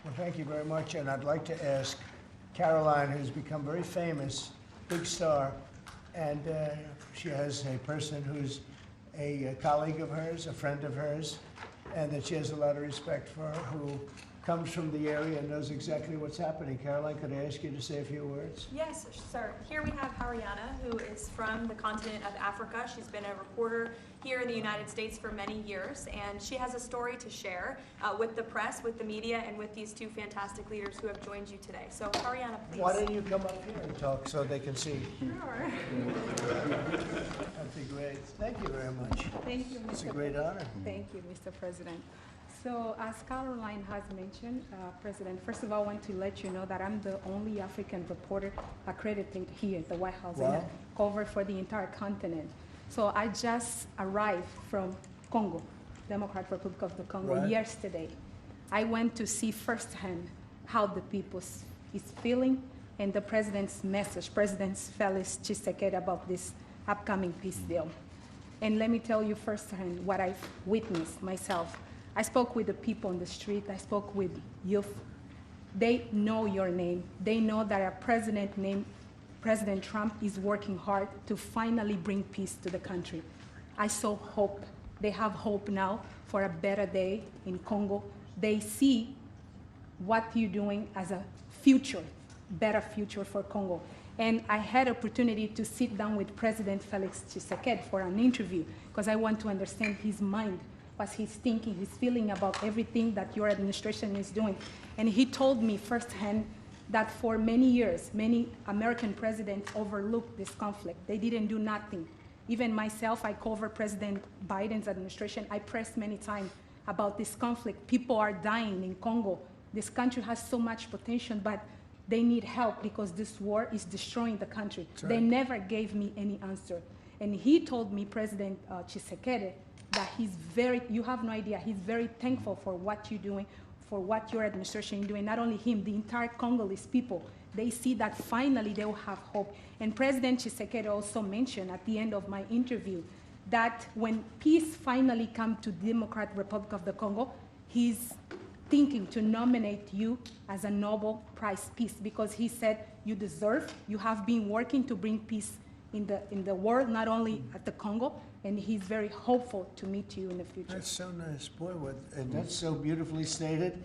Well, thank you very much, and I'd like to ask Caroline, who's become very famous, big star, and she has a person who's a colleague of hers, a friend of hers, and that she has a lot of respect for, who comes from the area and knows exactly what's happening. Caroline, could I ask you to say a few words? Yes, sir. Here we have Hariana, who is from the continent of Africa. She's been a reporter here in the United States for many years, and she has a story to share with the press, with the media, and with these two fantastic leaders who have joined you today. So, Hariana, please. Why don't you come up here and talk so they can see? Sure. That'd be great. Thank you very much. Thank you, Mr. It's a great honor. Thank you, Mr. President. So, as Caroline has mentioned, President, first of all, I want to let you know that I'm the only African reporter accredited here at the White House and I cover for the entire continent. So I just arrived from Congo, Democratic Republic of the Congo, yesterday. I went to see firsthand how the people is feeling and the president's message, President Felix Tshisekedi, about this upcoming peace deal. And let me tell you firsthand what I've witnessed myself. I spoke with the people on the street. I spoke with youth. They know your name. They know that our president named President Trump is working hard to finally bring peace to the country. I saw hope. They have hope now for a better day in Congo. They see what you're doing as a future, better future for Congo. And I had opportunity to sit down with President Felix Tshisekedi for an interview because I want to understand his mind, what he's thinking, his feeling about everything that your administration is doing. And he told me firsthand that for many years, many American presidents overlooked this conflict. They didn't do nothing. Even myself, I cover President Biden's administration. I pressed many times about this conflict. People are dying in Congo. This country has so much potential, but they need help because this war is destroying the country. Right. They never gave me any answer. And he told me, President Tshisekedi, that you have no idea, he's very thankful for what you're doing, for what your administration is doing. Not only him, the entire Congolese people, they see that finally they will have hope. And President Tshisekedi also mentioned at the end of my interview that when peace finally comes to the Democratic Republic of the Congo, he's thinking to nominate you as a Nobel Prize Peace because he said you deserve, you have been working to bring peace in the world, not only at the Congo, and he's very hopeful to meet you in the future. That's so nice, boy, and that's so beautifully stated.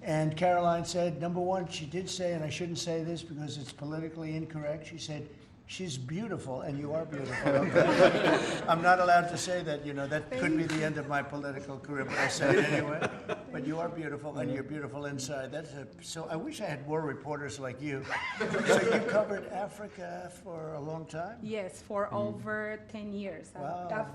And Caroline said, number one, she did say, and I shouldn't say this because it's politically incorrect, she said, she's beautiful, and you are beautiful. Okay? I'm not allowed to say that, that could be the end of my political career, but I say it anyway. But you are beautiful, and you're beautiful inside. So I wish I had more reporters like you. So you covered Africa for a long time? Yes, for over 10 years. Wow.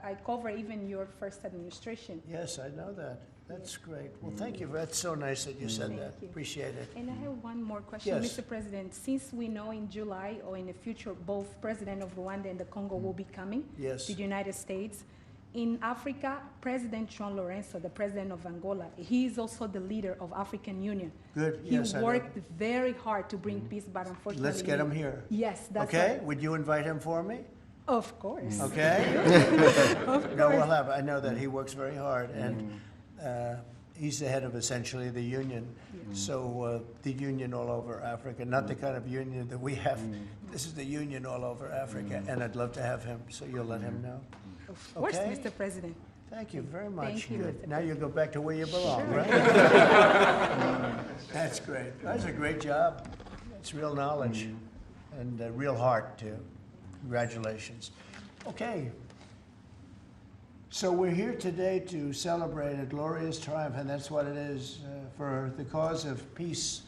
I cover even your first administration. Yes, I know that. That's great. Well, thank you. That's so nice that you said that. Appreciate it. And I have one more question, Yes. Mr. President. Since we know in July or in the future, both President of Rwanda and the Congo will be coming to the United States. In Africa, President João Lourenço, the president of Angola, he is also the leader of African Union. Good. He worked very hard to bring peace, but unfortunately... Let's get him here. Yes, that's okay? right. Would you invite him for me? Of course. Okay? Of course. No, we'll have. I know that he works very hard, and he's the head of essentially the union. So the union all over Africa, not the kind of union that we have. This is the union all over Africa, and I'd love to have him, so you'll let him know. Of course, Mr. President. Thank you very much. Thank you, Good. Mr. Now you go back to where you belong, Sure. right? That's great. That's a great job. It's real knowledge and real heart, too. Congratulations. Okay. So we're here today to celebrate a glorious triumph, and that's what it is, for the cause of peace.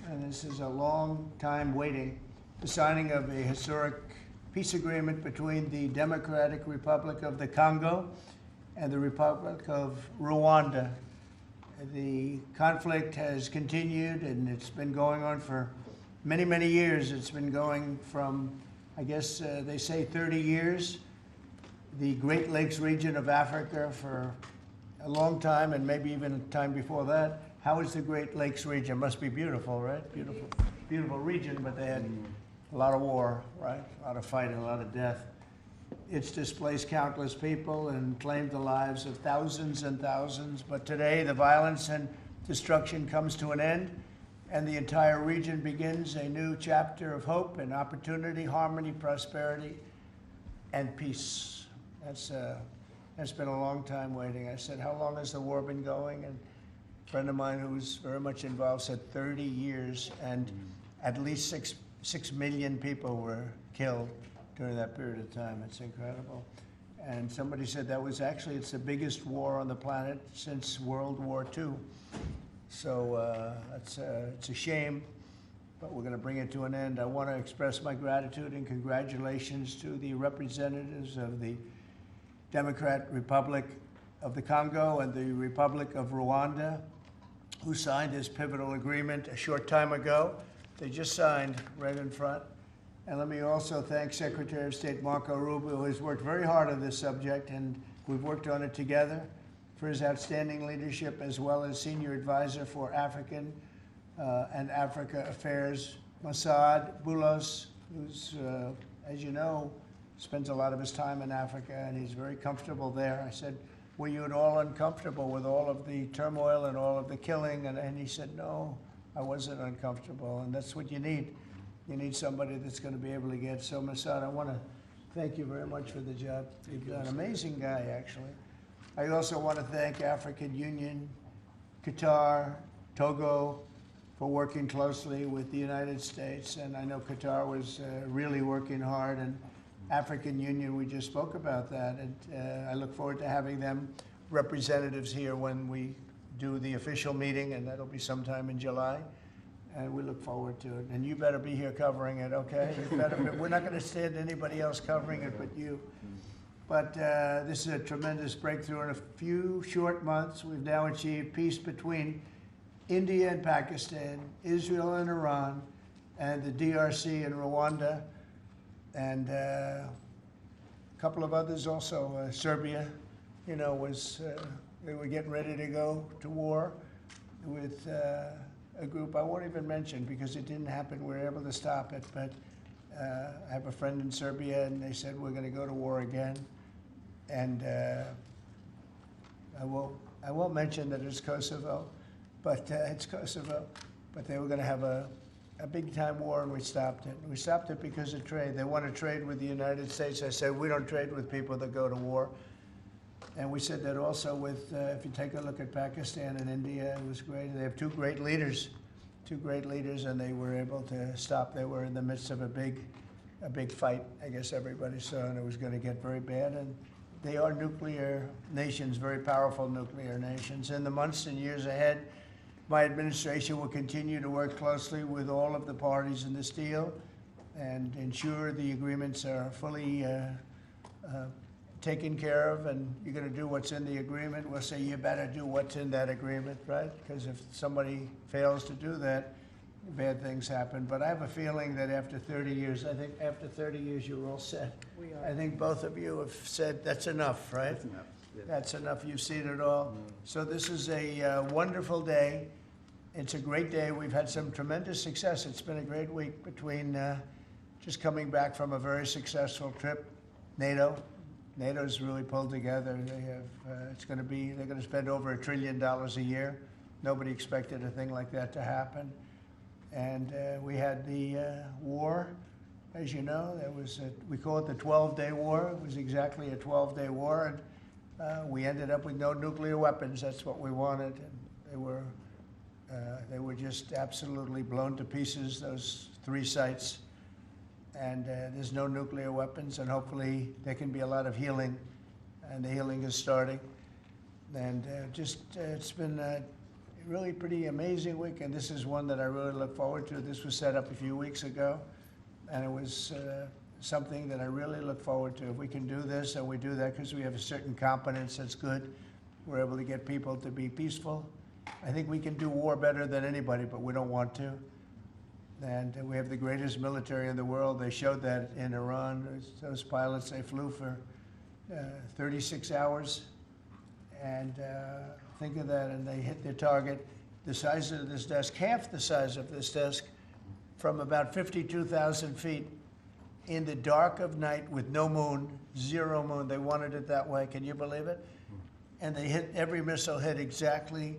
And this is a long time waiting, the signing of a historic peace agreement between the Democratic Republic of the Congo and the Republic of Rwanda. The conflict has continued, and it's been going on for many, many years. It's been going from, I guess they say 30 years. The Great Lakes region of Africa for a long time, and maybe even time before that. How is the Great Lakes region? Must be beautiful, right? Beautiful, beautiful region, but they had a lot of war, right? A lot of fighting, a lot of death. It's displaced countless people and claimed the lives of thousands and thousands. But today, the violence and destruction comes to an end, and the entire region begins a new chapter of hope and opportunity, harmony, prosperity, and peace. That's been a long time waiting. I said, how long has the war been going? And a friend of mine who's very much involved said 30 years, and at least 6 million people were killed during that period of time. It's incredible. And somebody said that was actually, it's the biggest war on the planet since World War II. So it's a shame, but we're going to bring it to an end. I want to express my gratitude and congratulations to the representatives of the Democratic Republic of the Congo and the Republic of Rwanda, who signed this pivotal agreement a short time ago. They just signed right in front. And let me also thank Secretary of State Marco Rubio, who has worked very hard on this subject, and we've worked on it together, for his outstanding leadership, as well as Senior Advisor for African and Africa Affairs, Mossad Boulos, who's, as you know, spends a lot of his time in Africa, and he's very comfortable there. I said, were you at all uncomfortable with all of the turmoil and all of the killing? And he said, no, I wasn't uncomfortable, and that's what you need. You need somebody that's going to be able to get. So, Mossad, I want to thank you very much for the job you've done. Amazing guy, actually. I also want to thank African Union, Qatar, Togo, for working closely with the United States. And I know Qatar was really working hard, and African Union, we just spoke about that. And I look forward to having them representatives here when we do the official meeting, and that'll be sometime in July. And we look forward to it. And you better be here covering it, okay? We're not going to stand anybody else covering it but you. But this is a tremendous breakthrough. In a few short months, we've now achieved peace between India and Pakistan, Israel and Iran, and the DRC and Rwanda, and a couple of others also. Serbia, you know, they were getting ready to go to war with a group I won't even mention because it didn't happen. We were able to stop it, but I have a friend in Serbia, and they said we're going to go to war again. And I won't mention that it's Kosovo, but it's Kosovo. But they were going to have a big time war, and we stopped it. We stopped it because of trade. They want to trade with the United States. I said we don't trade with people that go to war. And we said that also with, if you take a look at Pakistan and India, it was great. They have two great leaders, and they were able to stop. They were in the midst of a big fight, I guess everybody saw, and it was going to get very bad. And they are nuclear nations, very powerful nuclear nations. In the months and years ahead, my administration will continue to work closely with all of the parties in this deal and ensure the agreements are fully taken care of, and you're going to do what's in the agreement. We'll say you better do what's in that agreement, right? Because if somebody fails to do that, bad things happen. But I have a feeling that after 30 years, I think after 30 years, you're all set. We are. I think both of you have said that's enough, right? That's enough. Yeah. That's enough. You've seen it all. So this is a wonderful day. It's a great day. We've had some tremendous success. It's been a great week between just coming back from a very successful trip. NATO's really pulled together. They have. They're going to spend over $1 trillion a year. Nobody expected a thing like that to happen. And we had the war, as you know. We call it the 12-day war. It was exactly a 12-day war, and we ended up with no nuclear weapons. That's what we wanted. And they were just absolutely blown to pieces, those 3 sites. And there's no nuclear weapons, and hopefully there can be a lot of healing, and the healing is starting. And it's been a really pretty amazing week, and this is one that I really look forward to. This was set up a few weeks ago, and it was something that I really look forward to. If we can do this, and we do that because we have a certain competence that's good, we're able to get people to be peaceful. I think we can do war better than anybody, but we don't want to. And we have the greatest military in the world. They showed that in Iran. Those pilots, they flew for 36 hours. And think of that, and they hit their target. The size of this desk, half the size of this desk, from about 52,000 feet in the dark of night with no moon, 0 moon. They wanted it that way. Can you believe it? And they hit, every missile hit exactly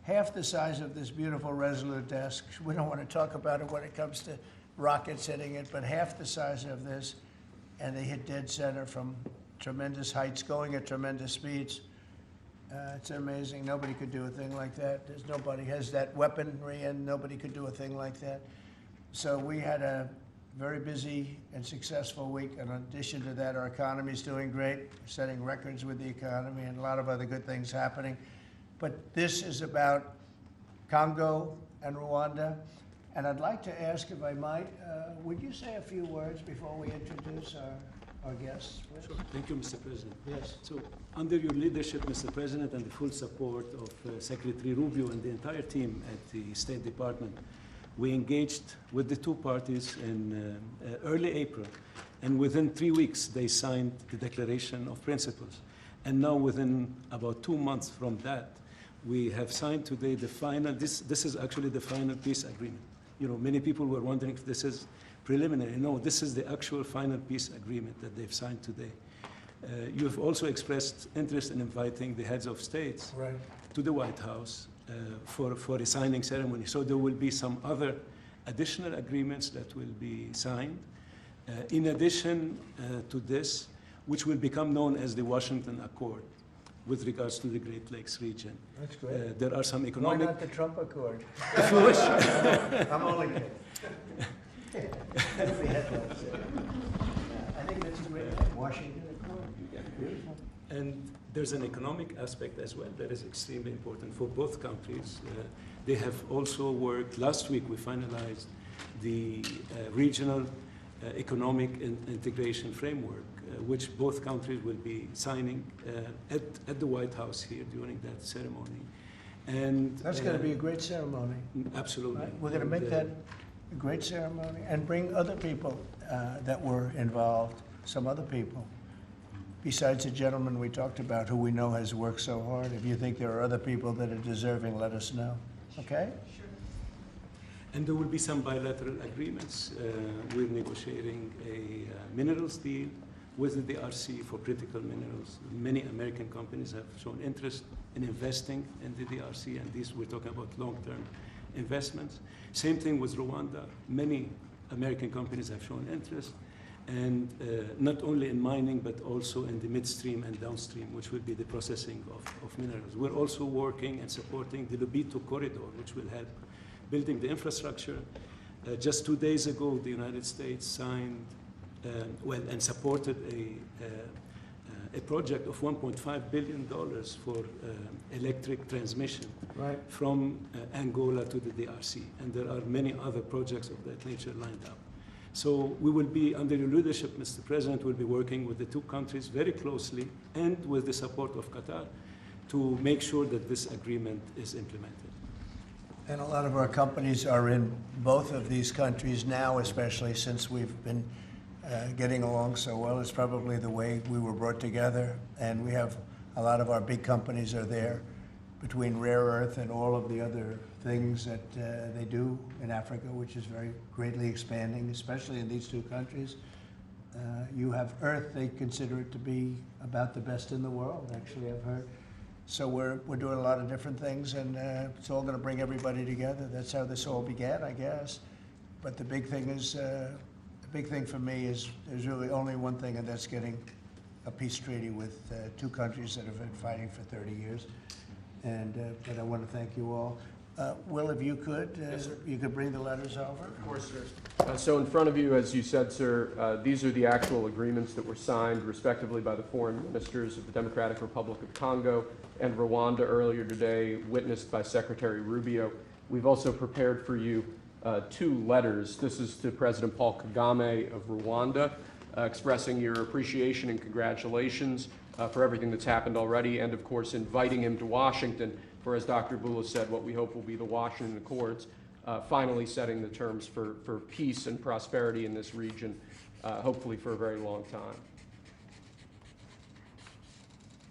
half the size of this beautiful Resolute desk. We don't want to talk about it when it comes to rockets hitting it, but half the size of this, and they hit dead center from tremendous heights, going at tremendous speeds. It's amazing. Nobody could do a thing like that. There's nobody has that weaponry, and nobody could do a thing like that. So we had a very busy and successful week. And in addition to that, our economy is doing great, setting records with the economy, and a lot of other good things happening. But this is about Congo and Rwanda. And I'd like to ask, if I might, would you say a few words before we introduce our guests? Please? Sure. Thank you, Mr. President. Yes. So, under your leadership, Mr. President, and the full support of Secretary Rubio and the entire team at the State Department, we engaged with the two parties in early April, and within 3 weeks, they signed the Declaration of Principles. And now, within about 2 months from that, we have signed today the final, this is actually the final peace agreement. You know, many people were wondering if this is preliminary. No, this is the actual final peace agreement that they've signed today. You have also expressed interest in inviting the heads of states to the White House for a signing ceremony. So there will be some other additional agreements that will be signed. In addition to this, which will become known as the Washington Accord with regards to the Great Lakes region. That's great. There are some economic... Why not the Trump Accord? If you wish. I'm only kidding. That'll be headlines there. I think that's a great name, Washington Accord. Beautiful. And there's an economic aspect as well that is extremely important for both countries. They have also worked, last week we finalized the regional economic integration framework, which both countries will be signing at the White House here during that ceremony. And That's going to be a great ceremony. Absolutely. Right? We're going to make that a great ceremony and bring other people that were involved, some other people. Besides the gentleman we talked about who we know has worked so hard, if you think there are other people that are deserving, let us know. Okay? Sure. And there will be some bilateral agreements. We're negotiating a minerals deal with the DRC for critical minerals. Many American companies have shown interest in investing in the DRC, and these we're talking about long-term investments. Same thing with Rwanda. Many American companies have shown interest, and not only in mining, but also in the midstream and downstream, which will be the processing of minerals. We're also working and supporting the Lobito corridor, which will help building the infrastructure. Just 2 days ago, the United States signed, and supported a project of $1.5 billion for electric transmission from Angola to the DRC. And there are many other projects of that nature lined up. So we will be, under your leadership, Mr. President, we'll be working with the two countries very closely and with the support of Qatar to make sure that this agreement is implemented. And a lot of our companies are in both of these countries now, especially since we've been getting along so well. It's probably the way we were brought together. And we have a lot of our big companies are there, between rare earth and all of the other things that they do in Africa, which is very greatly expanding, especially in these two countries. You have earth, they consider it to be about the best in the world, actually, I've heard. So we're doing a lot of different things, and it's all going to bring everybody together. That's how this all began, I guess. But the big thing is, the big thing for me is there's really only one thing, and that's getting a peace treaty with two countries that have been fighting for 30 years. And but I want to thank you all. Will, if you could, Yes, you could bring the letters over. Of course, sir. So in front of you, as you said, sir, these are the actual agreements that were signed respectively by the foreign ministers of the Democratic Republic of Congo and Rwanda earlier today, witnessed by Secretary Rubio. We've also prepared for you 2 letters. This is to President Paul Kagame of Rwanda, expressing your appreciation and congratulations for everything that's happened already, and of course inviting him to Washington for, as Dr. Bula said, what we hope will be the Washington Accords, finally setting the terms for peace and prosperity in this region, hopefully for a very long time.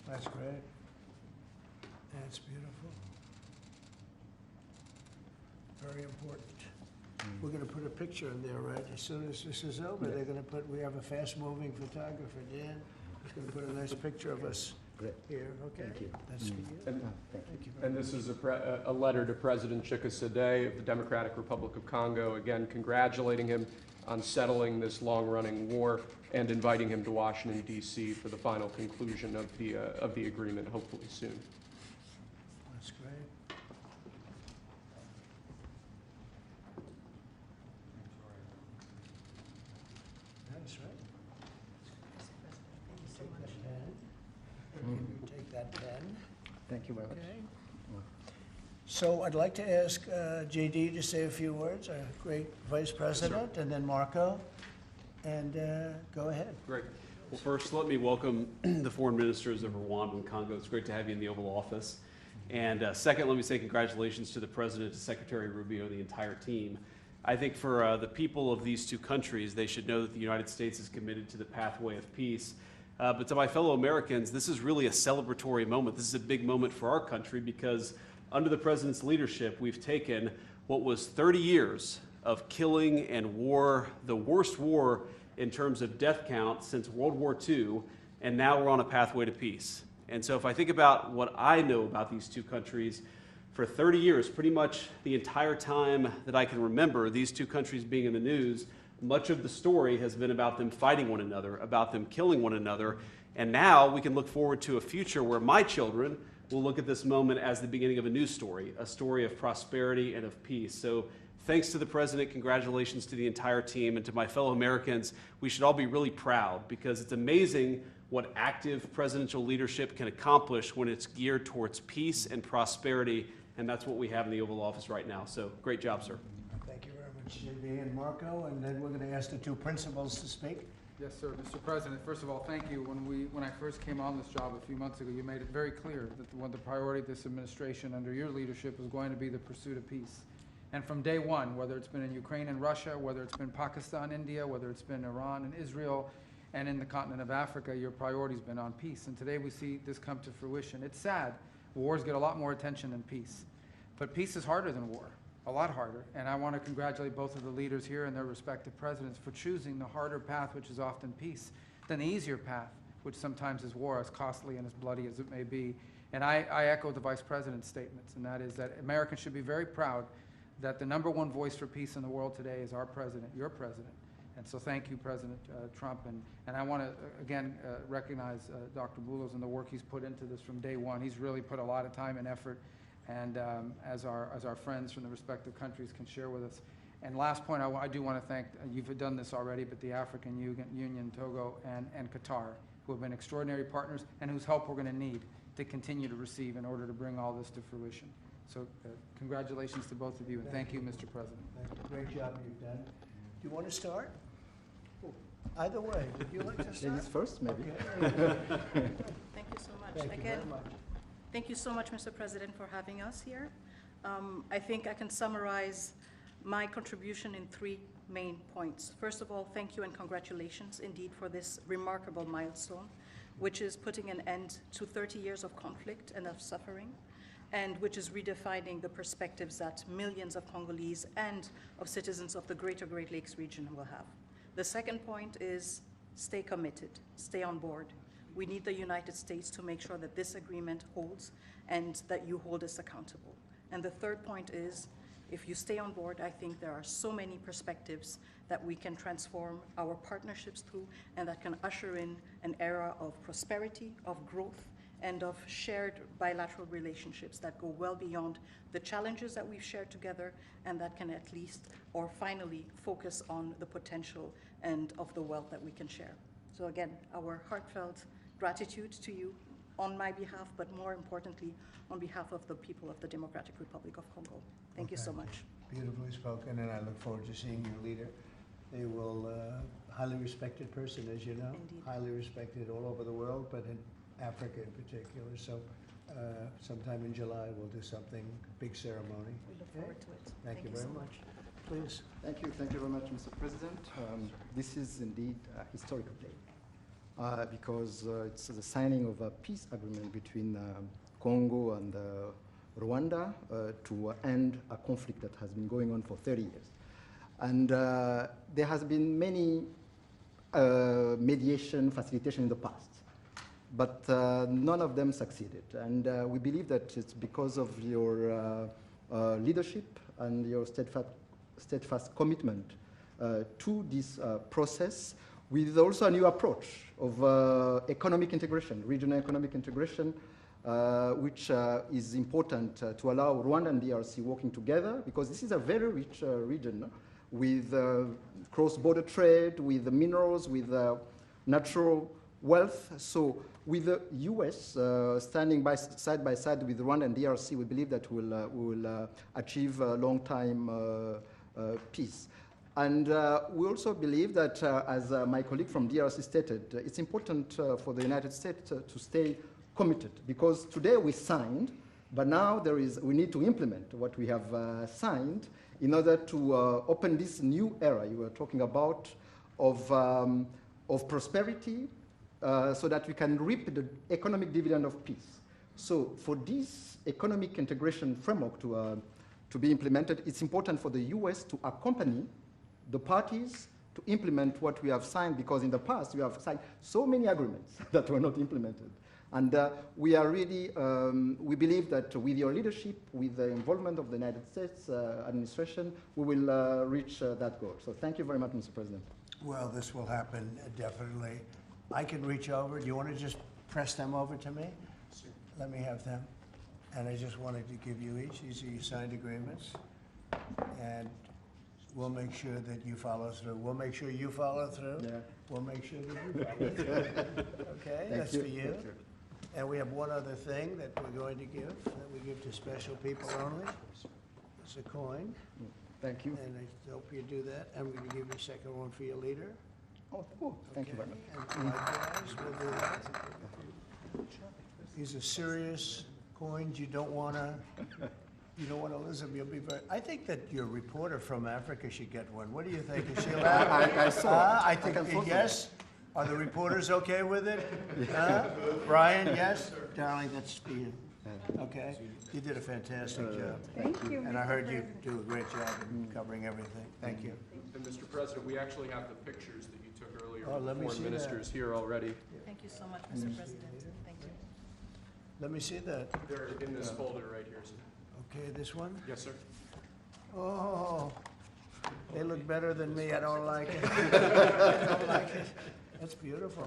That's great. That's beautiful. Very important. We're going to put a picture in there, right? As soon as this is over, they're going to put, we have a fast-moving photographer, Dan. He's going to put a nice picture of us Great. here, okay? Thank you. That's for you. And, Thank you. Thank you very and much. this is a letter to President Chikisade of the Democratic Republic of Congo, again congratulating him on settling this long-running war and inviting him to Washington, D.C. for the final conclusion of the agreement, hopefully soon. That's great. That's right. Take that pen. Thank you very much. Okay. So I'd like to ask JD to say a few words, our great Vice President, and then Marco, and go ahead. Great. Well, first, let me welcome the foreign ministers of Rwanda and Congo. It's great to have you in the Oval Office. And second, let me say congratulations to the President, to Secretary Rubio, and the entire team. I think for the people of these two countries, they should know that the United States is committed to the pathway of peace. But to my fellow Americans, this is really a celebratory moment. This is a big moment for our country because under the President's leadership, we've taken what was 30 years of killing and war, the worst war in terms of death count since World War II, and now we're on a pathway to peace. And so if I think about what I know about these two countries, for 30 years, pretty much the entire time that I can remember these two countries being in the news, much of the story has been about them fighting one another, about them killing one another. And now we can look forward to a future where my children will look at this moment as the beginning of a new story, a story of prosperity and of peace. So thanks to the President, congratulations to the entire team, and to my fellow Americans. We should all be really proud because it's amazing what active presidential leadership can accomplish when it's geared towards peace and prosperity, and that's what we have in the Oval Office right now. So great job, sir. Thank you very much, JD and Marco, and then we're going to ask the two principals to speak. Yes, sir. Mr. President, first of all, thank you. When I first came on this job a few months ago, you made it very clear that one of the priority of this administration under your leadership was going to be the pursuit of peace. And from day one, whether it's been in Ukraine and Russia, whether it's been Pakistan, India, whether it's been Iran and Israel, and in the continent of Africa, your priority's been on peace. And today we see this come to fruition. It's sad. Wars get a lot more attention than peace. But peace is harder than war, a lot harder. And I want to congratulate both of the leaders here and their respective presidents for choosing the harder path, which is often peace, than the easier path, which sometimes is war, as costly and as bloody as it may be. And I echo the Vice President's statements, and that is that Americans should be very proud that the #1 voice for peace in the world today is our president, your president. And so thank you, President Trump. And I want to, again, recognize Dr. Boulos and the work he's put into this from day one. He's really put a lot of time and effort, and as our friends from the respective countries can share with us. And last point, I do want to thank, you've done this already, but the African Union, Togo, and Qatar, who have been extraordinary partners and whose help we're going to need to continue to receive in order to bring all this to fruition. So congratulations to both of you, and thank you, Mr. President. Great job you've done. Do you want to start? Either way, would you like to start? Ladies first, maybe. Okay. Thank you so much. Thank you Again, very much. thank you so much, Mr. President, for having us here. I think I can summarize my contribution in 3 main points. First of all, thank you and congratulations indeed for this remarkable milestone, which is putting an end to 30 years of conflict and of suffering, and which is redefining the perspectives that millions of Congolese and of citizens of the greater Great Lakes region will have. The second point is stay committed, stay on board. We need the United States to make sure that this agreement holds and that you hold us accountable. And the third point is, if you stay on board, I think there are so many perspectives that we can transform our partnerships through and that can usher in an era of prosperity, of growth, and of shared bilateral relationships that go well beyond the challenges that we've shared together, and that can at least, or finally, focus on the potential and of the wealth that we can share. So again, our heartfelt gratitude to you on my behalf, but more importantly, on behalf of the people of the Democratic Republic of Congo. Thank you so much. Beautifully spoken, and I look forward to seeing your leader. They will, highly respected person, as you know. Indeed. Highly respected all over the world, but in Africa in particular. So sometime in July, we'll do something, big ceremony. We look Okay? forward to it. Thank you very so much. Please. Thank you very much, Mr. President. This is indeed a historical day because it's the signing of a peace agreement between Congo and Rwanda to end a conflict that has been going on for 30 years. And there has been many mediation, facilitation in the past. but none of them succeeded. And we believe that it's because of your leadership and your steadfast commitment to this process, with also a new approach of economic integration, regional economic integration, which is important to allow Rwanda and DRC working together, because this is a very rich region with cross-border trade, with the minerals, with natural wealth. So with the US standing side by side with Rwanda and DRC, we believe that we will achieve a long-time peace. And we also believe that, as my colleague from DRC stated, it's important for the United States to stay committed, because today we signed, but now we need to implement what we have signed in order to open this new era you were talking about of prosperity, so that we can reap the economic dividend of peace. So for this economic integration framework to be implemented, it's important for the US to accompany the parties to implement what we have signed, because in the past we have signed so many agreements that were not implemented. And we are really, we believe that with your leadership, with the involvement of the United States administration, we will reach that goal. So thank you very much, Mr. President. Well, this will happen definitely. I can reach over. Do you want to just press them over to me? Sure. Let me have them. And I just wanted to give you each. These are your signed agreements. And we'll make sure that you follow through. We'll make sure you follow through. Yeah. We'll make sure that you follow through. Okay, that's for you. And we have one other thing that we're going to give, that we give to special people only. It's a coin. Thank you. And I hope you do that. I'm going to give you a second one for your leader. Oh, cool. Thank you very much. And likewise, we'll do that. These are serious coins. You don't want to lose them. You'll be very. I think that your reporter from Africa should get one. What do you think? Is she allowed? I saw. I think yes. Are the reporters okay with it? Brian, yes? Darling, that's for you. Okay? You did a fantastic job. Thank you. And I heard you do a great job in covering everything. Thank you. And Mr. President, we actually have the pictures that you took earlier Oh, of the let me foreign see that. ministers here already. Thank you so much, Mr. President. Thank you. Let me see that. They're in this folder right here, sir. Okay, this one? Yes, sir. Oh, they look better than me. I don't like it. I don't like it. That's beautiful.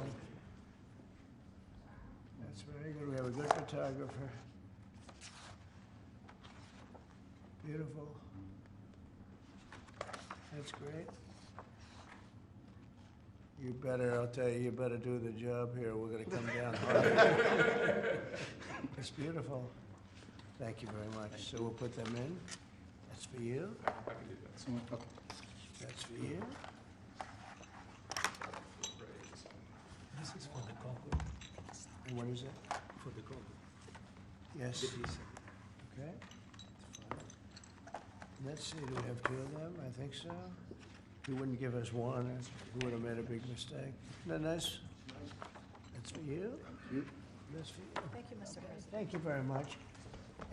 That's very good. We have a good photographer. Beautiful. That's great. You better, I'll tell you, you better do the job here. We're going to come down hard. It's beautiful. Thank you very much. So we'll put them in. That's for you. I can do that. Okay. That's for you. This is for the Congo. And what is it? For the Congo. Yes. The visa. Okay. Let's see, do we have two of them? I think so. He wouldn't give us one, he would have made a big mistake. Isn't that nice? That's for you. That's for you. Thank you, Mr. President. Thank you very much.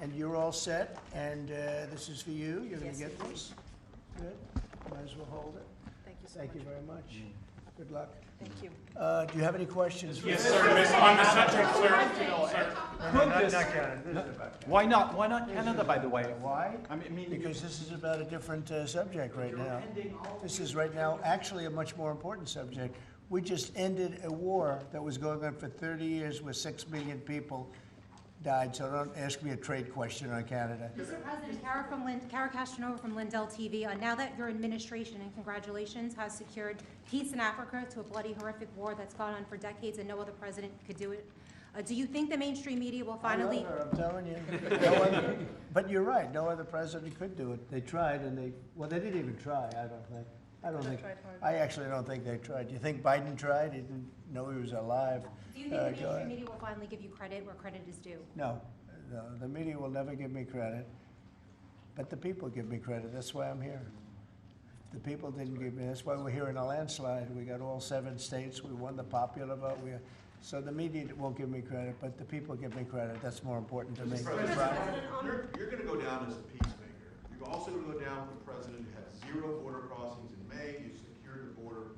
And you're all set, and this is for you. You're going to Yes, get this. Good. Might as well hold it. Thank you so Thank you much. very much. Good luck. Thank you. Do you have any questions? Yes, sir. On the subject, sir. Not Canada. This is about Canada. Why not? Why not Canada, by the way? Why? I mean, Because this is about a different subject right now. This is right now actually a much more important subject. We just ended a war that was going on for 30 years where 6 million people died, so don't ask me a trade question on Canada. Mr. President, Kara Castanova from Lindell TV. Now that your administration, and congratulations, has secured peace in Africa to a bloody, horrific war that's gone on for decades and no other president could do it, do you think the mainstream media will finally... I'm telling you. No other, but you're right, no other president could do it. They tried and they didn't even try, I don't think. I actually don't think they tried. Do you think Biden tried? He didn't know he was alive. Do you think the mainstream media will finally give you credit where credit is due? No, the media will never give me credit, but the people give me credit. That's why I'm here. The people didn't give me. That's why we're here in a landslide. We got all 7 states. We won the popular vote. So the media won't give me credit, but the people give me credit. That's more important to me. You're going to go down as a peacemaker. You're also going to go down with the president who had 0 border crossings in May. You secured the border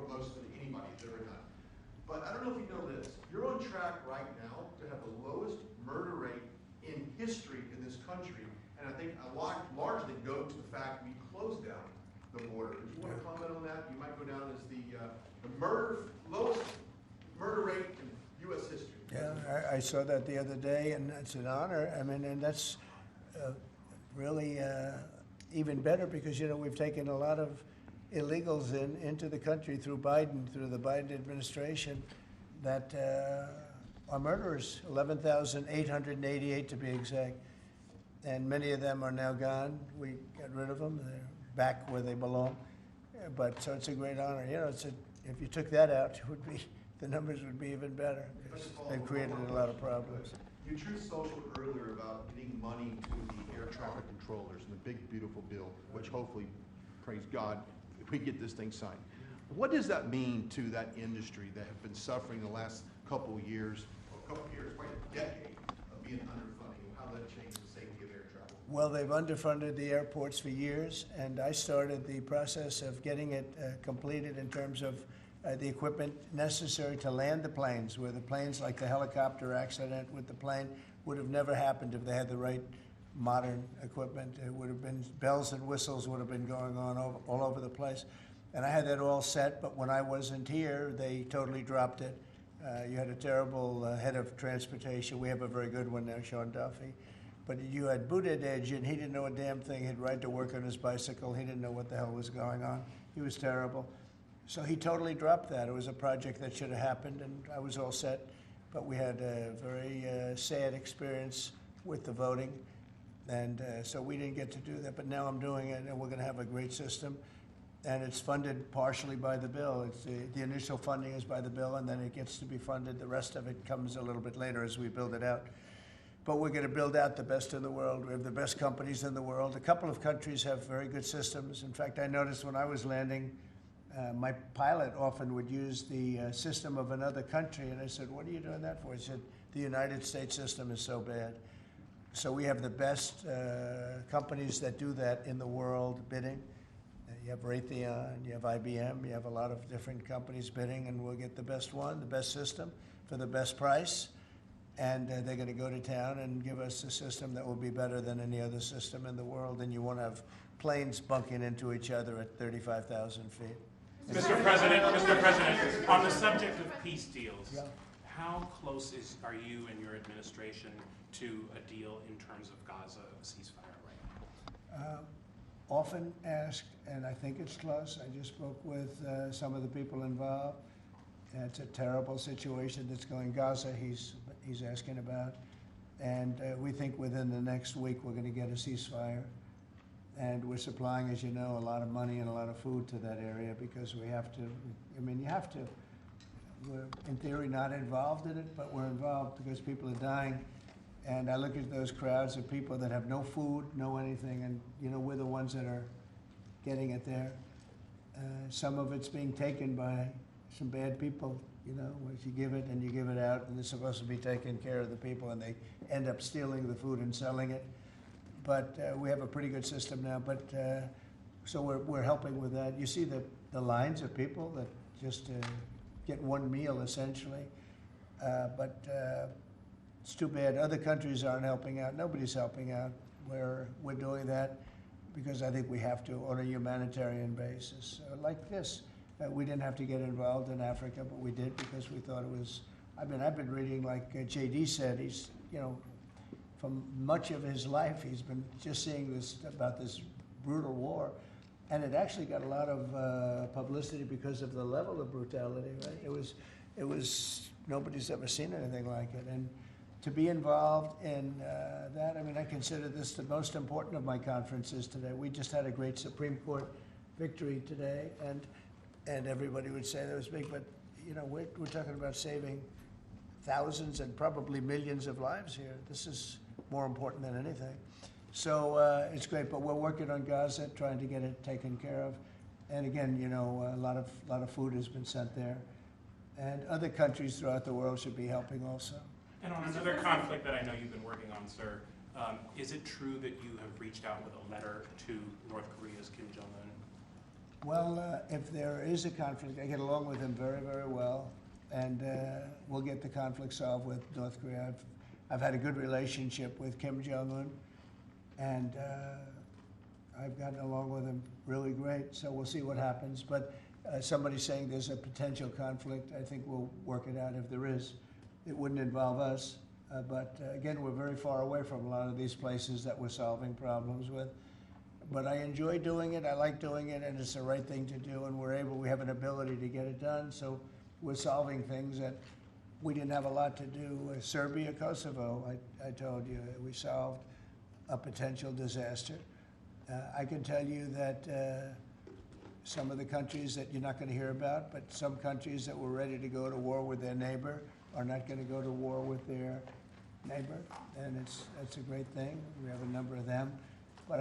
most than anybody has ever done. but I don't know if you know this. You're on track right now to have the lowest murder rate in history in this country. And I think a lot largely go to the fact we closed down the border. If you want to comment on that, you might go down as the lowest murder rate in U.S. history. Yeah, I saw that the other day, and it's an honor. I mean, and that's really even better because, you know, we've taken a lot of illegals into the country through the Biden administration that are murderers, 11,888 to be exact. And many of them are now gone. We got rid of them. They're back where they belong. But so it's a great honor. You know, if you took that out, the numbers would be even better. They've created a lot of problems. You drew social earlier about getting money to the air traffic controllers and the big, beautiful bill, which hopefully, praise God, if we get this thing signed. What does that mean to that industry that have been suffering the last couple of years, quite a decade of being underfunding? How that changes the safety of air travel? Well, they've underfunded the airports for years, and I started the process of getting it completed in terms of the equipment necessary to land the planes, where the planes, like the helicopter accident with the plane, would have never happened if they had the right modern equipment. It would have been, bells and whistles would have been going on all over the place. And I had that all set, but when I wasn't here, they totally dropped it. You had a terrible head of transportation. We have a very good one now, Sean Duffy. But you had Buttigieg, and he didn't know a damn thing. He'd ride to work on his bicycle. He didn't know what the hell was going on. He was terrible. So he totally dropped that. It was a project that should have happened, and I was all set. But we had a very sad experience with the voting, and so we didn't get to do that. But now I'm doing it, and we're going to have a great system. And it's funded partially by the bill. It's the initial funding is by the bill, and then it gets to be funded. The rest of it comes a little bit later as we build it out. But we're going to build out the best in the world. We have the best companies in the world. A couple of countries have very good systems. In fact, I noticed when I was landing, my pilot often would use the system of another country, and I said, "What are you doing that for?" He said, "The United States system is so bad." So we have the best companies that do that in the world bidding. You have Raytheon, you have IBM, you have a lot of different companies bidding, and we'll get the best one, the best system, for the best price. And they're going to go to town and give us a system that will be better than any other system in the world, and you won't have planes bunking into each other at 35,000 feet. Mr. President, on the subject of peace deals, Yeah. how close are you and your administration to a deal in terms of Gaza, of a ceasefire right now? Often asked, and I think it's close. I just spoke with some of the people involved. It's a terrible situation that's going Gaza, he's asking about. And we think within the next week we're going to get a ceasefire. And we're supplying, as you know, a lot of money and a lot of food to that area because we have to. I mean, you have to. We're, in theory, not involved in it, but we're involved because people are dying. And I look at those crowds of people that have no food, no anything, and, you know, we're the ones that are getting it there. Some of it's being taken by some bad people, you know, if you give it and you give it out, and it's supposed to be taking care of the people, and they end up stealing the food and selling it. But we have a pretty good system now, but so we're helping with that. You see the lines of people that just get one meal, essentially. But it's too bad. Other countries aren't helping out. Nobody's helping out. We're doing that because I think we have to on a humanitarian basis. Like this, we didn't have to get involved in Africa, but we did because we thought it was, I mean, I've been reading, like J.D. said, he's, you know, from much of his life, he's been just seeing this, about this brutal war. And it actually got a lot of publicity because of the level of brutality, right? It was, nobody's ever seen anything like it. And to be involved in that, I mean, I consider this the most important of my conferences today. We just had a great Supreme Court victory today, and everybody would say that was big, but, you know, we're talking about saving thousands and probably millions of lives here. This is more important than anything. So it's great, but we're working on Gaza, trying to get it taken care of. And again, you know, a lot of food has been sent there. And other countries throughout the world should be helping also. And on another conflict that I know you've been working on, sir, is it true that you have reached out with a letter to North Korea's Kim Jong-un? Well, if there is a conflict, I get along with him very, very well. and we'll get the conflict solved with North Korea. I've had a good relationship with Kim Jong-un, and I've gotten along with him really great, so we'll see what happens. But somebody's saying there's a potential conflict. I think we'll work it out if there is. It wouldn't involve us, but again, we're very far away from a lot of these places that we're solving problems with. But I enjoy doing it, I like doing it, and it's the right thing to do, and we have an ability to get it done, so we're solving things that we didn't have a lot to do. Serbia, Kosovo, I told you, we solved a potential disaster. I can tell you that some of the countries that you're not going to hear about, but some countries that were ready to go to war with their neighbor are not going to go to war with their neighbor, and that's a great thing. We have a number of them. But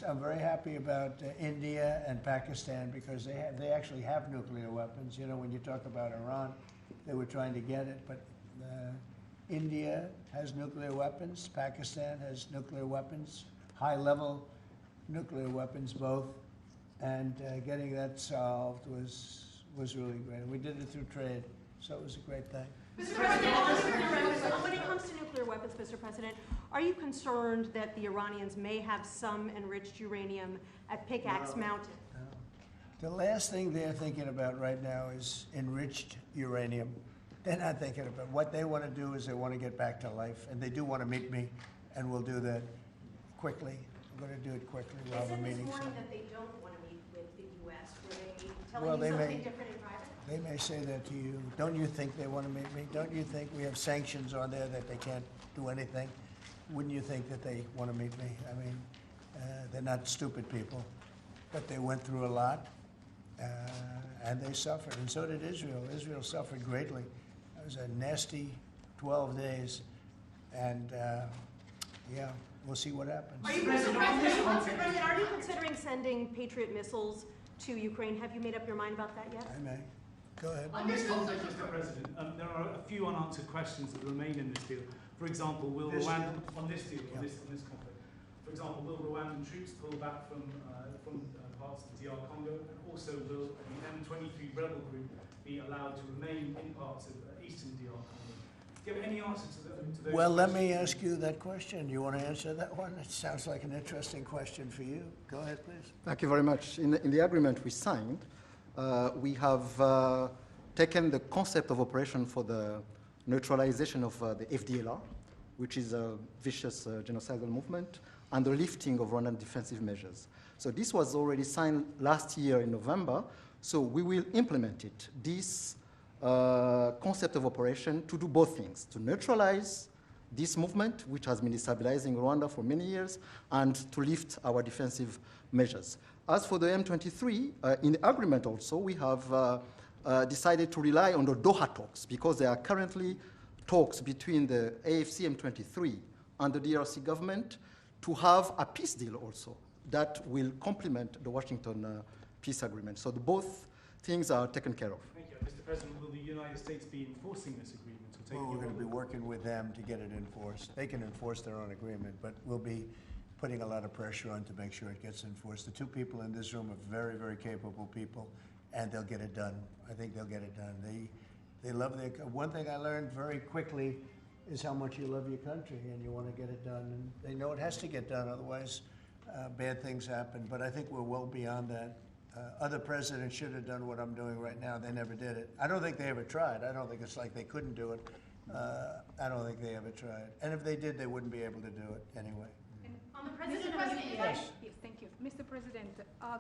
I'm very happy about India and Pakistan because they actually have nuclear weapons. You know, when you talk about Iran, they were trying to get it, but India has nuclear weapons, Pakistan has nuclear weapons, high-level nuclear weapons both, and getting that solved was really great. We did it through trade, so it was a great thing. Mr. President, when it comes to nuclear weapons, Mr. President, are you concerned that the Iranians may have some enriched uranium at Pickaxe Mountain? No. The last thing they're thinking about right now is enriched uranium. They're not thinking about what they want to do is they want to get back to life, and they do want to meet me, and we'll do that quickly. We're going to do it quickly while the meeting's on. They said this morning that they don't want to meet with the U.S. Were they telling you something different in private? They may say that to you. Don't you think they want to meet me? Don't you think we have sanctions on there that they can't do anything? Wouldn't you think that they want to meet me? I mean, they're not stupid people, but they went through a lot, and they suffered, and so did Israel. Israel suffered greatly. It was a nasty 12 days, and yeah, we'll see what happens. Mr. President, are you considering sending Patriot missiles to Ukraine? Have you made up your mind about that yet? I may. Go ahead. On this topic, Mr. President, there are a few unanswered questions that remain in this deal. For example, will Rwanda, on this conflict, for example, will Rwandan troops pull back from parts of the DR Congo, and also will the M23 rebel group be allowed to remain in parts of eastern DR Congo? Do you have any answer to those Well, let questions? me ask you that question. You want to answer that one? It sounds like an interesting question for you. Go ahead, please. Thank you very much. In the agreement we signed, we have taken the concept of operation for the neutralization of the FDLR, which is a vicious genocidal movement, and the lifting of Rwandan defensive measures. So this was already signed last year in November, so we will implement it. This concept of operation to do both things, to neutralize this movement, which has been destabilizing Rwanda for many years, and to lift our defensive measures. As for the M23, in the agreement also, we have decided to rely on the Doha talks because there are currently talks between the AFC M23 and the DRC government to have a peace deal also that will complement the Washington peace agreement. So both things are taken care of. Thank you. Mr. President, will the United States be enforcing this agreement? Or Well, we're going to be working with them to get it enforced. They can enforce their own agreement, but we'll be putting a lot of pressure on to make sure it gets enforced. The two people in this room are very, very capable people, and they'll get it done. I think they'll get it done. They love their, one thing I learned very quickly is how much you love your country and you want to get it done. And they know it has to get done, otherwise bad things happen. But I think we're well beyond that. Other presidents should have done what I'm doing right now. They never did it. I don't think they ever tried. I don't think it's like they couldn't do it. I don't think they ever tried. And if they did, they wouldn't be able to do it anyway. On the Mr. President, yes, thank you. Mr. President,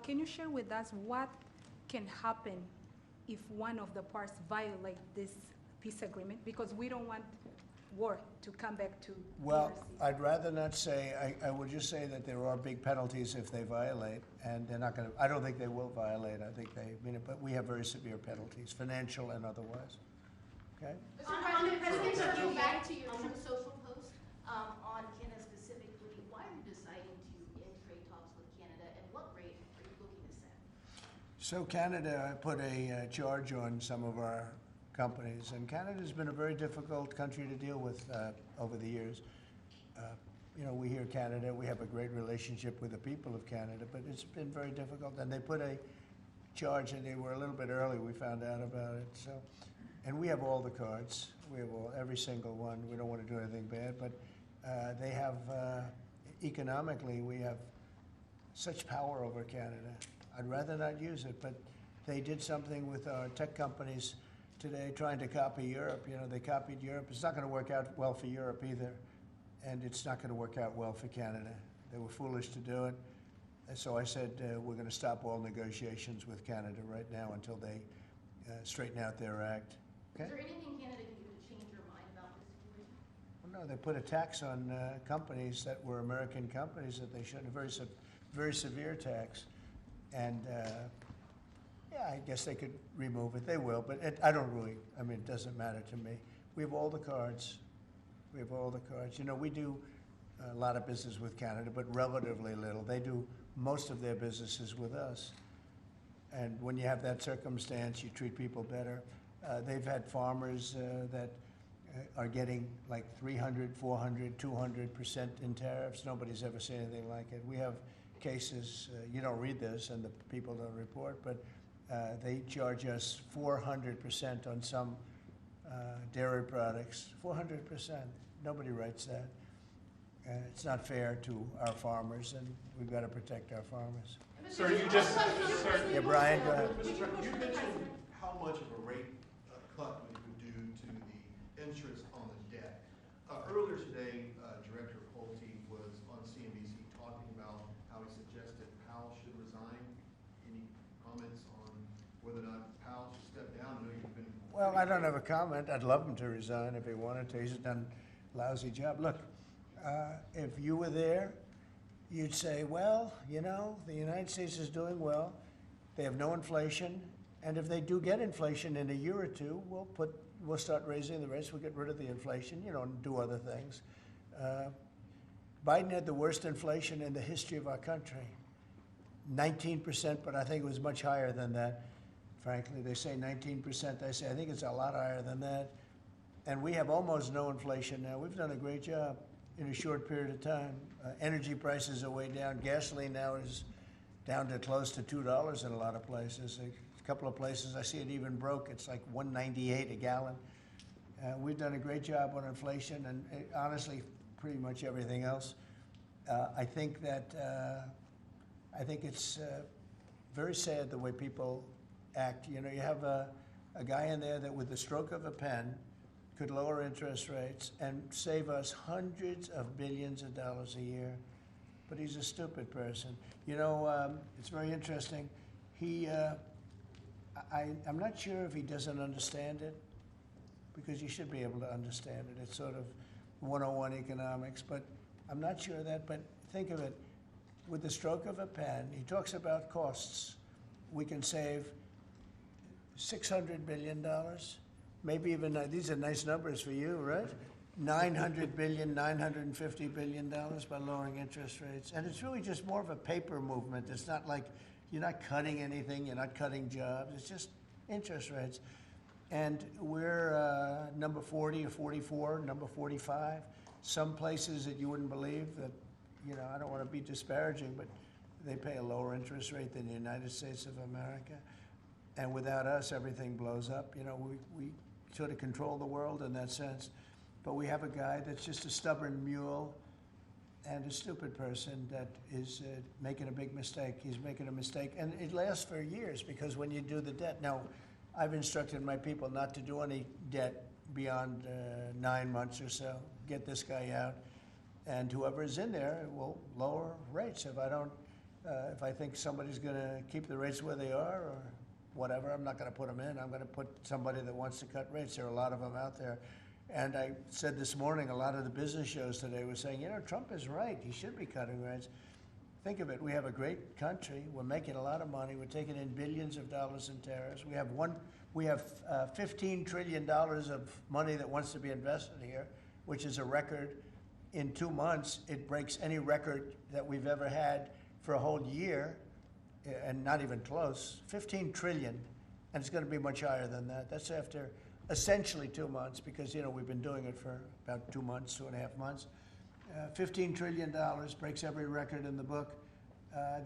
can you share with us what can happen if one of the parts violate this peace agreement? Because we don't want war to come back to Well, DRC. I'd rather not say, I would just say that there are big penalties if they violate, and they're not going to, I don't think they will violate, I think they mean it, but we have very severe penalties, financial and otherwise. Okay? On the President, to go back to your Truth Social post on Canada specifically, why are you deciding to end trade talks with Canada, and what rate are you looking to set? So Canada put a charge on some of our companies, and Canada's been a very difficult country to deal with over the years. You know, we hear Canada, we have a great relationship with the people of Canada, but it's been very difficult, and they put a charge, and they were a little bit early, we found out about it. So and we have all the cards. We have every single one. We don't want to do anything bad, but they have, economically, we have such power over Canada. I'd rather not use it, but they did something with our tech companies today trying to copy Europe. You know, they copied Europe. It's not going to work out well for Europe either, and it's not going to work out well for Canada. They were foolish to do it. And so I said, we're going to stop all negotiations with Canada right now until they straighten out their act. Okay? Is there anything Canada can do to change your mind about this situation? Well, no, they put a tax on companies that were American companies that they shouldn't, very severe tax. And yeah, I guess they could remove it. They will, but I don't really, I mean, it doesn't matter to me. We have all the cards. We have all the cards. You know, we do a lot of business with Canada, but relatively little. They do most of their businesses with us. And when you have that circumstance, you treat people better. They've had farmers that are getting like 300, 400, 200% in tariffs. Nobody's ever seen anything like it. We have cases, you don't read this and the people don't report, but they charge us 400% on some dairy products. 400%. Nobody writes that. It's not fair to our farmers, and we've got to protect our farmers. Sir, you just, sir. Yeah, Brian, go ahead. Mr. President, you mentioned how much of a rate cut we would do to the interest on the debt. Earlier today, Director Pulte was on CNBC talking about how he suggested Powell should resign. Any comments on whether or not Powell should step down? I know you've been. Well, I don't have a comment. I'd love him to resign if he wanted to. He's done a lousy job. Look, if you were there, you'd say, well, you know, the United States is doing well. They have no inflation. And if they do get inflation in a year or two, we'll start raising the rates. We'll get rid of the inflation, you know, and do other things. Biden had the worst inflation in the history of our country. 19%, but I think it was much higher than that. Frankly, they say 19%. I say, I think it's a lot higher than that. And we have almost no inflation now. We've done a great job in a short period of time. Energy prices are way down. Gasoline now is down to close to $2 in a lot of places. A couple of places I see it even broke. It's like $1.98 a gallon. We've done a great job on inflation and honestly, pretty much everything else. I think it's very sad the way people act. You know, you have a guy in there that with the stroke of a pen could lower interest rates and save us hundreds of billions of dollars a year. But he's a stupid person. You know, it's very interesting. I'm not sure if he doesn't understand it, because you should be able to understand it. It's sort of 101 economics, but I'm not sure of that. But think of it, with the stroke of a pen, he talks about costs. We can save $600 billion. Maybe even, these are nice numbers for you, right? $900 billion, $950 billion by lowering interest rates. And it's really just more of a paper movement. It's not like you're not cutting anything, you're not cutting jobs, it's just interest rates. And we're number 40 or 44, number 45. Some places that you wouldn't believe that, you know, I don't want to be disparaging, but they pay a lower interest rate than the United States of America. And without us, everything blows up. You know, we sort of control the world in that sense. But we have a guy that's just a stubborn mule and a stupid person that is making a big mistake. He's making a mistake. And it lasts for years, because when you do the debt, now, I've instructed my people not to do any debt beyond 9 months or so. Get this guy out. And whoever is in there will lower rates. If I think somebody's going to keep the rates where they are or whatever, I'm not going to put them in. I'm going to put somebody that wants to cut rates. There are a lot of them out there. And I said this morning, a lot of the business shows today were saying, you know, Trump is right. He should be cutting rates. Think of it. We have a great country. We're making a lot of money. We're taking in billions of dollars in tariffs. We have $15 trillion of money that wants to be invested here, which is a record. In 2 months, it breaks any record that we've ever had for a whole year, and not even close. 15 trillion, and it's going to be much higher than that. That's after essentially 2 months, because, you know, we've been doing it for about 2 months, 2.5 months. $15 trillion breaks every record in the book.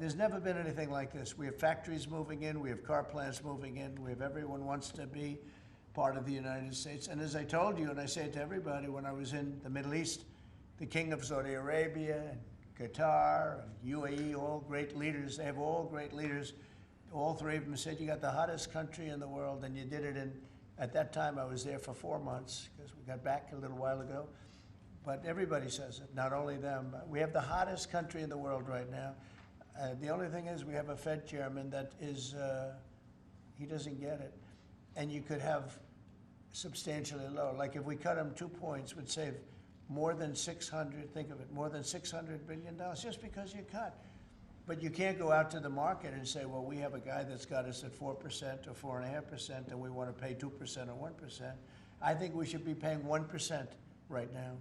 There's never been anything like this. We have factories moving in, we have car plants moving in, we have everyone wants to be part of the United States. And as I told you, and I say it to everybody, when I was in the Middle East, the King of Saudi Arabia and Qatar and UAE, all great leaders, they have all great leaders. All three of them said, you got the hottest country in the world, and you did it in, at that time I was there for 4 months, because we got back a little while ago. But everybody says it, not only them. We have the hottest country in the world right now. The only thing is we have a Fed chairman that is, he doesn't get it. And you could have substantially lower. Like if we cut him 2 points, would save more than 600, think of it, more than $600 billion just because you cut. But you can't go out to the market and say, well, we have a guy that's got us at 4% or 4.5% and we want to pay 2% or 1%. I think we should be paying 1% right now.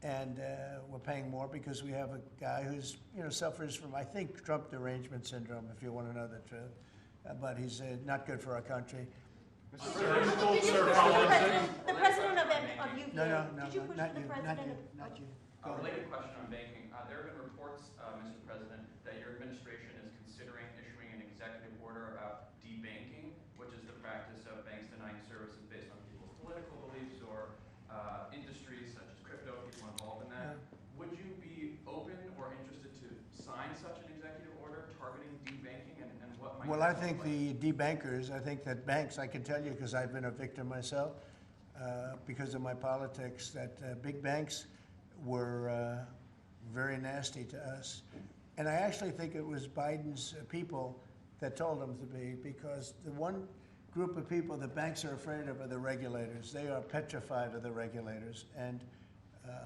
And we're paying more because we have a guy who's, you know, suffers from, I think, Trump derangement syndrome, if you want to know the truth. But he's not good for our country. The president of UVA. No, Did you push not the you, president? not you. A related question on banking. There have been reports, Mr. President, that your administration is considering issuing an executive order about debanking, which is the practice of banks denying services based on people's political beliefs or industries such as crypto, people involved in that. Would you be open or interested to sign such an executive order targeting debanking, and what might Well, I think the debankers, I think that banks, I can tell you because I've been a victim myself, because of my politics, that big banks were very nasty to us. And I actually think it was Biden's people that told them to be, because the one group of people that banks are afraid of are the regulators. They are petrified of the regulators. And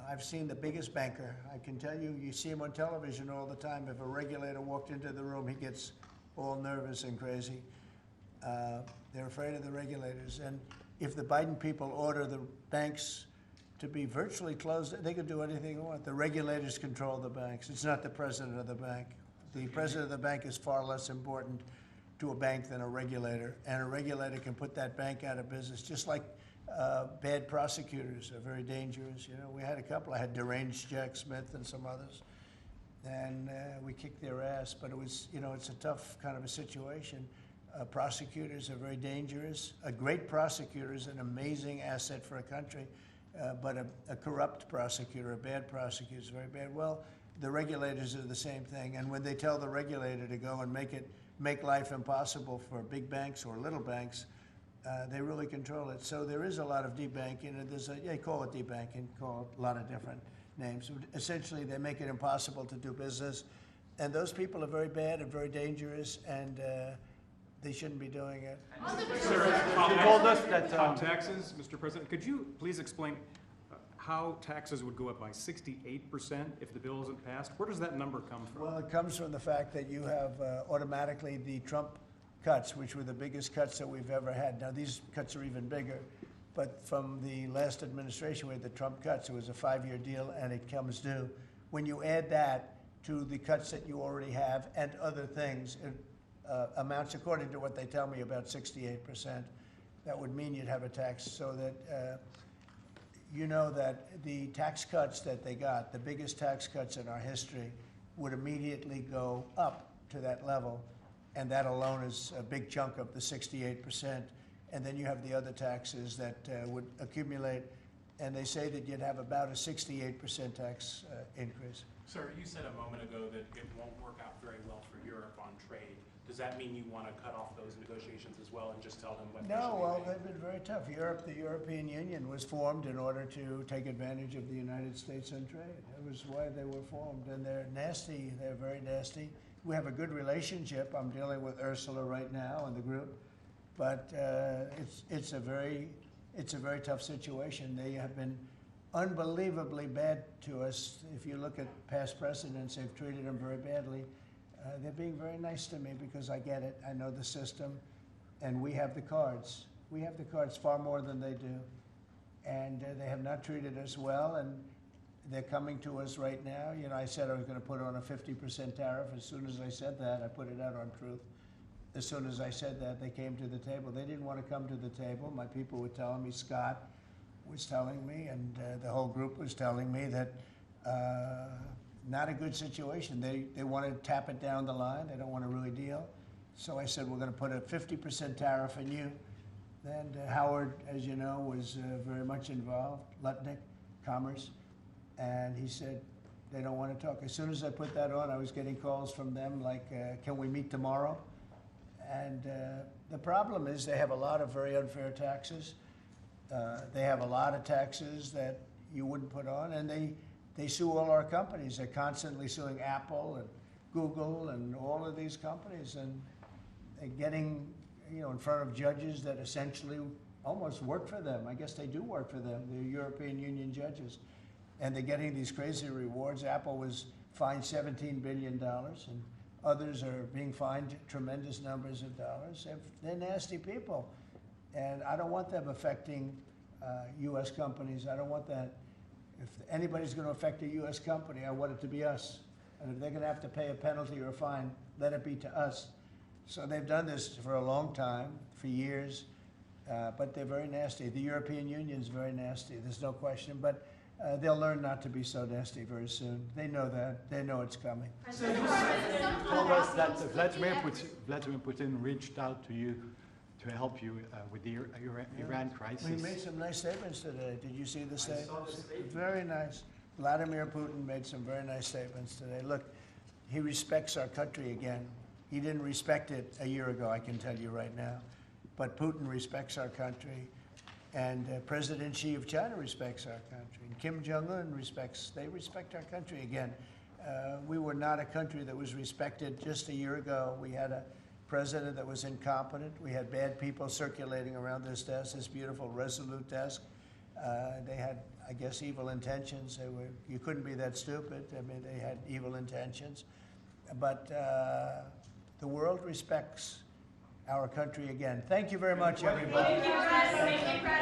I've seen the biggest banker. I can tell you, you see him on television all the time. If a regulator walked into the room, he gets all nervous and crazy. They're afraid of the regulators. And if the Biden people order the banks to be virtually closed, they can do anything they want. The regulators control the banks. It's not the president of the bank. The president of the bank is far less important to a bank than a regulator. And a regulator can put that bank out of business, just like bad prosecutors are very dangerous. You know, we had a couple. I had deranged Jack Smith and some others. And we kicked their ass, but it was, you know, it's a tough kind of a situation. Prosecutors are very dangerous. A great prosecutor is an amazing asset for a country, but a corrupt prosecutor, a bad prosecutor is very bad. Well, the regulators are the same thing, and when they tell the regulator to go and make life impossible for big banks or little banks, they really control it. So there is a lot of debanking, and they call it debanking, call it a lot of different names. Essentially, they make it impossible to do business, and those people are very bad and very dangerous, and they shouldn't be doing it. You told us that on taxes, Mr. President, could you please explain how taxes would go up by 68% if the bill isn't passed? Where does that number come from? Well, it comes from the fact that you have automatically the Trump cuts, which were the biggest cuts that we've ever had. Now, these cuts are even bigger. But from the last administration, we had the Trump cuts. It was a 5-year deal, and it comes due. When you add that to the cuts that you already have and other things, it amounts, according to what they tell me, about 68%. That would mean you'd have a tax, so that you know that the tax cuts that they got, the biggest tax cuts in our history, would immediately go up to that level. And that alone is a big chunk of the 68%. And then you have the other taxes that would accumulate, and they say that you'd have about a 68% tax increase. Sir, you said a moment ago that it won't work out very well for Europe on trade. Does that mean you want to cut off those negotiations as well and just tell them what? No, well, they've been very tough. The European Union was formed in order to take advantage of the United States on trade. That was why they were formed, and they're nasty. They're very nasty. We have a good relationship. I'm dealing with Ursula right now and the group. But it's a very tough situation. They have been unbelievably bad to us. If you look at past presidents, they've treated them very badly. They're being very nice to me because I get it. I know the system, and we have the cards. We have the cards far more than they do, and they have not treated us well. And they're coming to us right now. You know, I said I was going to put on a 50% tariff. As soon as I said that, I put it out on Truth. As soon as I said that, they came to the table. They didn't want to come to the table. My people were telling me, Scott was telling me, and the whole group was telling me that not a good situation. They want to tap it down the line. They don't want to really deal. So I said, we're going to put a 50% tariff on you. And Howard, as you know, was very much involved, Lutnick, Commerce, and he said they don't want to talk. As soon as I put that on, I was getting calls from them like, can we meet tomorrow? And the problem is they have a lot of very unfair taxes. They have a lot of taxes that you wouldn't put on, and they sue all our companies. They're constantly suing Apple and Google and all of these companies, and they're getting, in front of judges that essentially almost work for them. I guess they do work for them, the European Union judges. And they're getting these crazy rewards. Apple was fined $17 billion, and others are being fined tremendous numbers of dollars. They're nasty people. And I don't want them affecting U.S. companies. I don't want that. If anybody's going to affect a U.S. company, I want it to be us. And if they're going to have to pay a penalty or a fine, let it be to us. So they've done this for a long time, for years, but they're very nasty. The European Union's very nasty, there's no question, but they'll learn not to be so nasty very soon. They know that. They know it's coming. So you told us that Vladimir Putin reached out to you to help you with the Iran crisis. He made some nice statements today. Did you see the statements? Very nice. Vladimir Putin made some very nice statements today. Look, he respects our country again. He didn't respect it a year ago, I can tell you right now. But Putin respects our country. And President Xi of China respects our country. And Kim Jong-un they respect our country again. We were not a country that was respected just a year ago. We had a president that was incompetent. We had bad people circulating around this desk, this beautiful, resolute desk. They had, I guess, evil intentions. You couldn't be that stupid. I mean, they had evil intentions. But the world respects our country again. Thank you very much, everybody. Thank you, President.